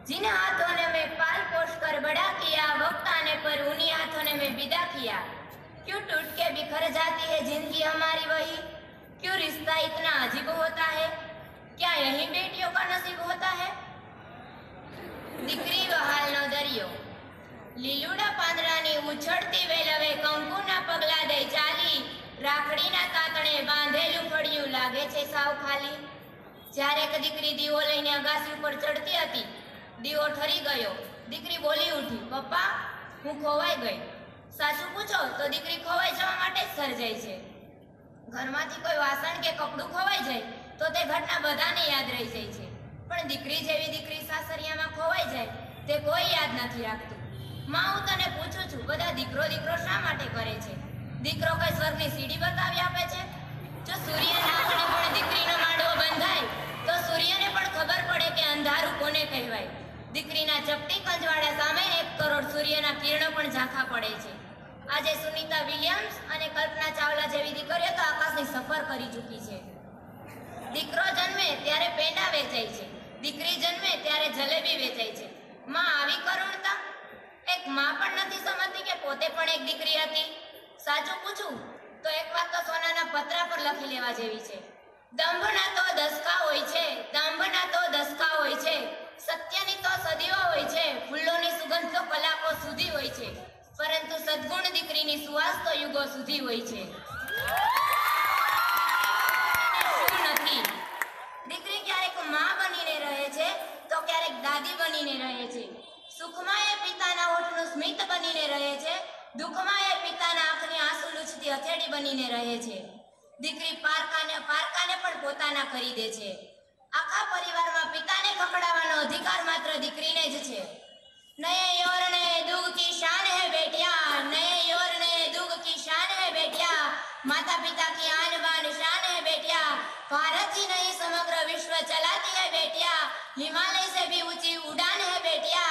जिन हाथों ने मैं पाल पोष कर बड़ा किया, वक्त आने पर उन्हीं हाथों ने मैं विदा किया। क्यों टूट के बिखर जाती है जिंदगी हमारी वही, क्यों रिश्ता इतना अजीब होता है, क्या यही बेटियों का नसीब होता है। दीकरी वहालनो दरियो, લીલુડા પાંદડાની ઉછળતી વેલવે કંકુના પગલા દઈ ચાલી, રાખડીના તાતણે બાંધેલું ફળિયું લાગે છે સાવ ખાલી। જ્યારે એક દીકરી દીવો લઈને અગાસી ઉપર ચડતી હતી, દીવો ઠરી ગયો। દીકરી બોલી ઉઠી, પપ્પા હું ખોવાઈ ગઈ। સાચું પૂછો તો દીકરી ખોવાઈ જવા માટે જ સર્જાય છે। ઘરમાંથી કોઈ વાસણ કે કપડું ખોવાઈ જાય તો તે ઘટના બધાને યાદ રહી જાય છે, પણ દીકરી જેવી દીકરી સાસરિયામાં ખોવાઈ જાય તે કોઈ યાદ નથી રાખતું। માં હું તને પૂછું છું, બધા દીકરો દીકરો શા માટે કરે છે? દીકરો કઈ સ્વર્ગની સીડી બતાવી આપે છે? જો સૂર્યના આંગણે પણ દીકરીનો માંડવો બંધાય તો સૂર્યને પણ ખબર પડે કે અંધારું કોને કહેવાય। દીકરીના ચપટી કંજવાળા સામે 1 કરોડ સૂર્યના કિરણો પણ ઝાંખા પડે છે। આજે સુનીતા વિલિયમ્સ અને કલ્પના ચાવલા જેવી દીકરીઓ તો આકાશની સફર કરી ચૂકી છે। દીકરો જન્મે ત્યારે પેંડા વેચાય છે, દીકરી જન્મે ત્યારે જલેબી વેચાય છે। માં આવી કરુણતા એક માં પણ નથી સમજતી કે પોતે પણ એક દીકરી હતી। સાચું પૂછું તો એક વાત તો સોનાના પતરા પર લખી લેવા જેવી છે, દંભના તો દસકા હોય છે, દંભના તો દસકા હોય છે, સત્યની તો સદીઓ હોય છે, ફૂલોની સુગંધ તો કલાકો સુધી હોય છે, પરંતુ સદગુણ દીકરીની સુવાસ તો યુગો સુધી હોય છે। શું નથી? દીકરી ક્યારેક માં બનીને રહે છે તો ક્યારેક દાદી બનીને રહે છે। સુખમાં એ પિતાના હોઠનું સ્મિત બનીને રહે છે, દુઃખમાં એ પિતાના આંખની આંસુ લૂછતી હથેળી બનીને રહે છે। દીકરી પારકાને પણ પોતાના કરી દે છે। આખા પરિવારમાં પિતાને ખકડાવવાનો અધિકાર માત્ર દીકરીને જ છે। નયે યોર ને દુગ કી શાન હે બેટિયા, નયે યોર ને દુગ કી શાન હે બેટિયા, माता पिता की आन बान शान है बेटिया, भारत ही नहीं समग्र विश्व चलाती है बेटिया, हिमालय से भी ऊंची उड़ान है बेटिया,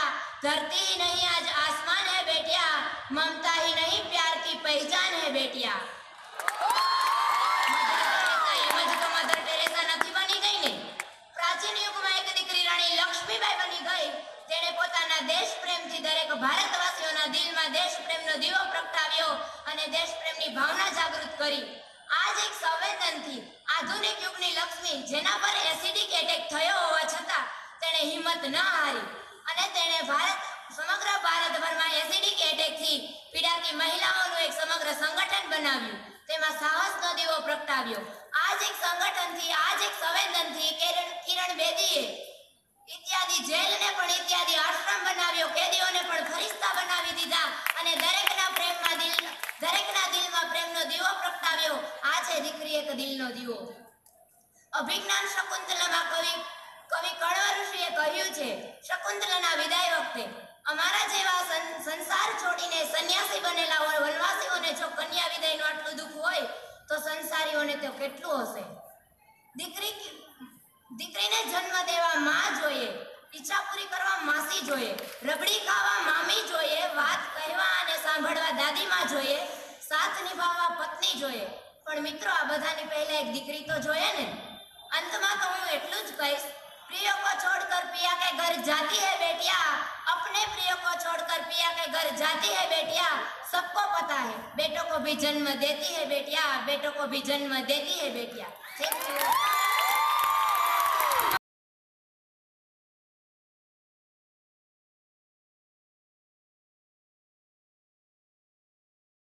धरती ही नहीं आज आसमान है बेटिया, ममता ही नहीं प्यार की पहचान है बेटिया। मदर टेरेसा નથી બની ગઈ ને? પ્રાચીન યુગમાં એક દીકરી રાણી લક્ષ્મીબાઈ બની ગઈ, તેણે પોતાના દેશ પ્રેમથી દરેક ભારતવાસીઓના દિલમાં દેશ પ્રેમનો દીવો પ્રગટાવ્યો અને દેશ પ્રેમની ભાવના જાગૃત કરી। આજ એક સંવેદનથી આધુનિક યુગની લક્ષ્મી, જેના પર એસિડિક એટેક થયો હોવા છતાં તેણે હિંમત ન હારી અને તેણે સમગ્ર ભારતભરમાં એસિડિક એટેકથી પીડાતી મહિલાઓનું એક સમગ્ર સંગઠન બનાવ્યું, તેમાં સાહસનો દીવો પ્રગટાવ્યો। આજ એક સંગઠનથી, આજ એક સંવેદનથી કિરણ બેદીએ इत्यादि जेल ने पण इत्यादि आश्रम बनाव्यो, कैदीओने पण फरिश्ता बनावी दीधा અને દરેકના દિલમાં પ્રેમનો દીવો પ્રગટાવ્યો। આ છે દીકરી એક દિલનો દીવો। અભિજ્ઞાન શકુંતલામાં કવિ કણવ ઋષિએ કહ્યું છે, શકુંતલાના વિદાય વખતે, અમારા જેવા સંસાર છોડીને સન્યાસી બનેલા વનવાસીઓને જો કન્યા વિદાયનું આટલું દુઃખ હોય તો સંસારીઓને તો કેટલું હશે। દીકરીને જન્મ દેવા માં જોઈએ, ઈચ્છા પૂરી કરવા માસી જોઈએ, રબડી ખાવા મામી જોઈએ, વાત કહેવા અને સાંભળવા દાદીમાં જોઈએ, સાથ નિભાવવા પત્ની જોઈએ, પણ મિત્રો આ બધાની પહેલા એક દીકરી તો જોઈએ ને। અંતમાં તો હું એટલું જ કહીશ, प्रियों को छोड़कर पिया के घर जाती है बेटिया, अपने प्रियों को छोड़कर पिया के घर जाती है बेटिया, सबको पता है बेटों को भी जन्म देती है बेटिया, बेटों को भी जन्म देती है बेटिया।